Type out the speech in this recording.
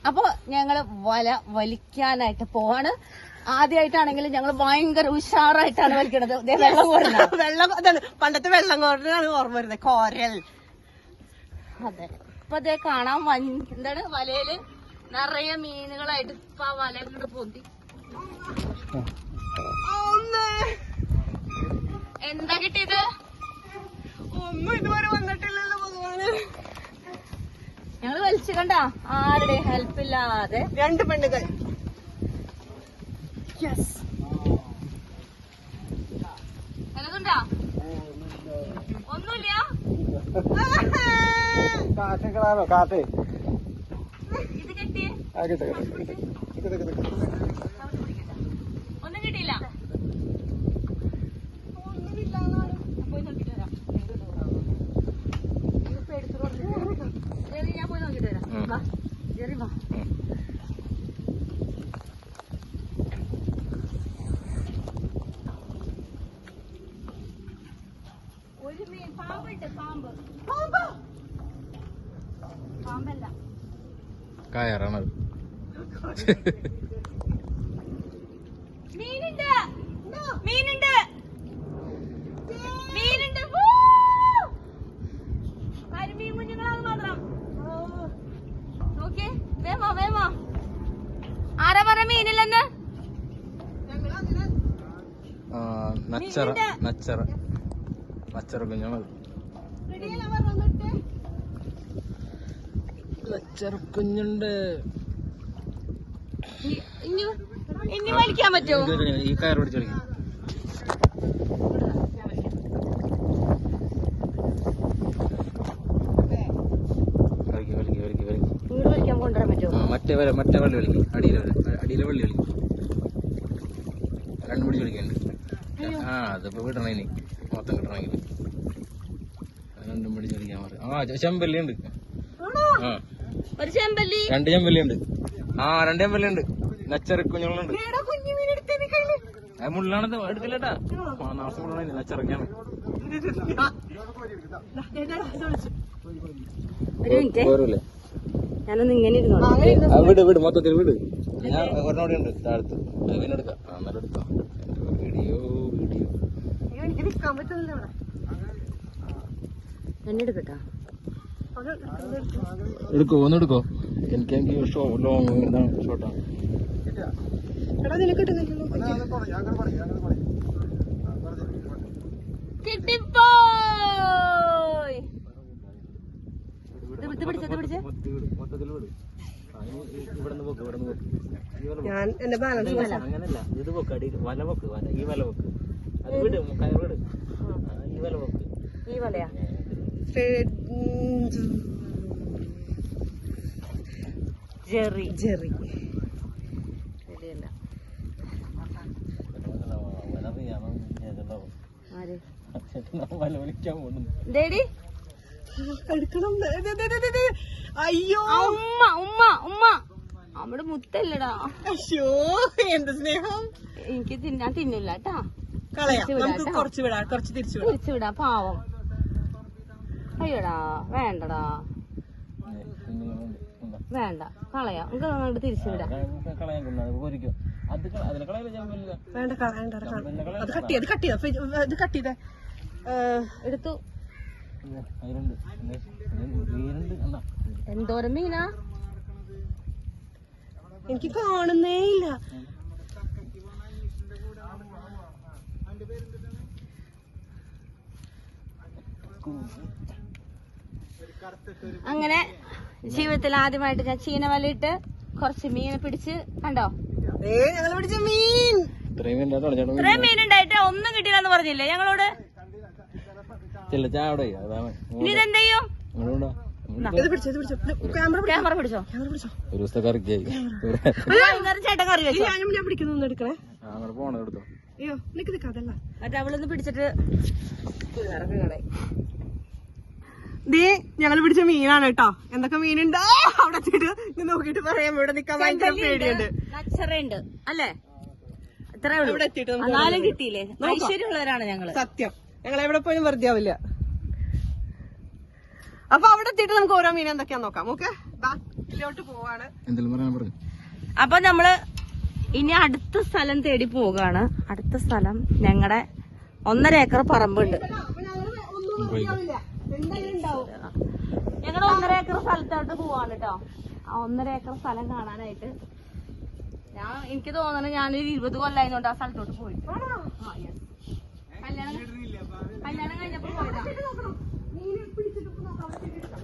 അപ്പൊ ഞങ്ങള് വല വലിക്കാനായിട്ട് പോവാണ്. ആദ്യമായിട്ടാണെങ്കിൽ ഞങ്ങൾ ഭയങ്കര ഉഷാറായിട്ടാണ് വലിക്കണത്. വെള്ളം കോരുന്നത്, വെള്ളം അതാണ് പണ്ടത്തെ വെള്ളം കോരലാണ് ഓർമ്മ വരുന്നത്, കോരൽ. അതെ, ഇപ്പൊ അതേ കാണാൻ എന്താണ് വലയില് നിറയെ മീനുകളായിട്ട് ഇപ്പൊ ആ വല കൊണ്ട് പൊന്തി. എന്താ കിട്ടിയത്? ഒന്നും ഇതുവരെ വന്നിട്ടില്ലല്ലോ ഭഗവാന്. ഞങ്ങള് വലിച്ചു കണ്ട ആരുടെ ഹെൽപ്പ് ഇല്ലാതെ 2 പെണ്ണുകൾ. എനക്കുണ്ടാ ഒന്നുമില്ല. ഇത് കെട്ടിയേ ഒന്നും കിട്ടിയില്ല. പോയി നോക്കിട്ട് വരാം. ഞാൻ പോയി നോക്കിട്ട് വരാം. വാ ജെറി വാ. ഒരു മീൻ പാമ്പുണ്ട്. പാമ്പല്ല, കയറാണത്. മീനുണ്ട്. കരിമീൻ കുഞ്ഞുങ്ങളാണ് മാത്രം. നോക്കിയേ, വേമോ. ആരാ പറ മീനില്ലെന്ന്? നച്ചറ കുഞ്ഞാണത്. നച്ചറക്കുഞ്ഞുണ്ട്. ഇനി വലിക്കാൻ പറ്റുമോ? ഈ കയർ പിടിച്ച് കളിക്കും. വീട് വലിക്കാൻ കൊണ്ടുവരാൻ പറ്റുമോ? മറ്റേ വള്ളി കളിക്കും. അടിയിലെ വള്ളി കളിക്കും. 2 പിടിച്ച് കളിക്കുന്നുണ്ട്. അതിപ്പോ വിടണ ഇനി മൊത്തം കിട്ടണമെങ്കിൽ 2 പിടിച്ച് കളിക്കാൻ പറയും. ചെമ്പല്ലി ഉണ്ട്. ഒരു ചെമ്പല്ലി, 2 ചെമ്പല്ലിയുണ്ട്. 2 ചെമ്പല്ലിയുണ്ട്. നച്ചറക്കുഞ്ഞുങ്ങളുണ്ട്. മുള്ളാണത് എടുക്കില്ലട്ടാ. നാശം മുള്ളാണ്. നച്ചറക്കാണ്. ഒരു മിനിറ്റ്, ഞാനൊന്ന് ഇങ്ങനെ ഇരുന്നോ. വിട് മൊത്തത്തിൽ വിട്. ഞാൻ ഒരെണ്ണോടെ ഉണ്ട് താഴത്ത്. അതിനെടുക്കാം. അന്നേരം എടുക്കാം. വീഡിയോ എനിക്ക് നിൽക്കാൻ പറ്റുന്നില്ല ഇവിടെ. എന്നെ എടുക്കട്ടാ. ഒന്നെടുക്കോ. എനിക്ക് ലോങ് ഇതാണ് ഷോർട്ടാണ്. എടാ നിനക്ക് കിട്ടുന്നില്ല. കിട്ടിപ്പോയി. മൊത്തത്തിൽ വിട്. ഞാൻ എന്റെ ബാലൻസ് അങ്ങനല്ല. ഇത് പൊക്ക്. അടിയിൽ വല പൊക്ക്. ഈ വല പൊക്ക്. അത് വിട്. കയർ വിട്. ഈ വല പൊക്ക്. ഈ വലയാ? ജെറി ശരിയല്ല. വല വിളിക്കാൻ പോകുന്നു. അയ്യോ ഉമ്മ നമ്മുടെ മുത്തല്ലടാ. അയ്യോ എന്ത് സ്നേഹം. എനിക്ക് തിന്നാൻ തിന്നില്ല കേട്ടാ. കുറച്ച് തിരിച്ചു വിടാ. പാവം. അയ്യോടാ, വേണ്ടടാ, വേണ്ട, കളയാം. നമുക്ക് അങ്ങോട്ട് തിരിച്ചു വിടാം. എടുത്തു. എന്തോരം മീനാ? എനിക്ക് കാണുന്നേ ഇല്ല. അങ്ങനെ ജീവിതത്തിൽ ആദ്യമായിട്ട് ഞാൻ ചീന വലയിട്ട് കുറച്ച് മീനെ പിടിച്ച്. കണ്ടോ, ഞങ്ങള് പിടിച്ച മീൻ. ഇത്രയും മീനുണ്ടായിട്ട് ഒന്നും കിട്ടിയില്ലെന്ന് പറഞ്ഞില്ലേ ഞങ്ങളോട്? ഇനി ഇതെന്ത് ചെയ്യും? ക്യാമറ പിടിച്ചോ. ചേട്ടൻ കറി വെച്ചോ. ഞാൻ പിടിക്കുന്നു. എടുക്കണേ. അയ്യോ നിക്കതല്ല. മറ്റേ അവളൊന്ന് പിടിച്ചിട്ട് ഞങ്ങൾ പിടിച്ച മീനാണ് കേട്ടോ. എന്തൊക്കെ മീനുണ്ടോ അവിടെ എത്തിയിട്ട് നോക്കിട്ട് പറയാം. ഇവിടെ നിക്കാൻ ഭയങ്കര പേടിയുണ്ട്. നച്ചറയുണ്ട് അല്ലേ? ഇത്രേ ഉള്ളൂ. ഇവിടെ എത്തിയിട്ട് നാലും കിട്ടിയില്ലേ? ഐശ്വര്യമുള്ളവരാണ് ഞങ്ങള്. സത്യം. ഞങ്ങൾ എവിടെ പോലും വെറുതെ ആവില്ല. അപ്പൊ അവിടെ എത്തിയിട്ട് നമുക്ക് ഓരോ മീൻ എന്തൊക്കെയാന്ന് നോക്കാം. ഓക്കെ, ഇതിലോട്ട് പോവാണ്. എന്തെങ്കിലും പറയാൻ പറഞ്ഞു. അപ്പൊ നമ്മള് ഇനി അടുത്ത സ്ഥലം തേടി പോകാണ്. അടുത്ത സ്ഥലം ഞങ്ങളുടെ 1.5 ഏക്കർ പറമ്പുണ്ട്. ഞങ്ങളുടെ 1.5 ഏക്കർ സ്ഥലത്തോട്ട് പോവാണ് കേട്ടോ. ആ 1.5 ഏക്കർ സ്ഥലം കാണാനായിട്ട് എനിക്ക് തോന്നുന്നു ഞാനൊരു 20 കൊല്ലായതുകൊണ്ട് ആ സ്ഥലത്തോട്ട് പോയി. കല്യാണം കഴിഞ്ഞപ്പോ പോയതാ.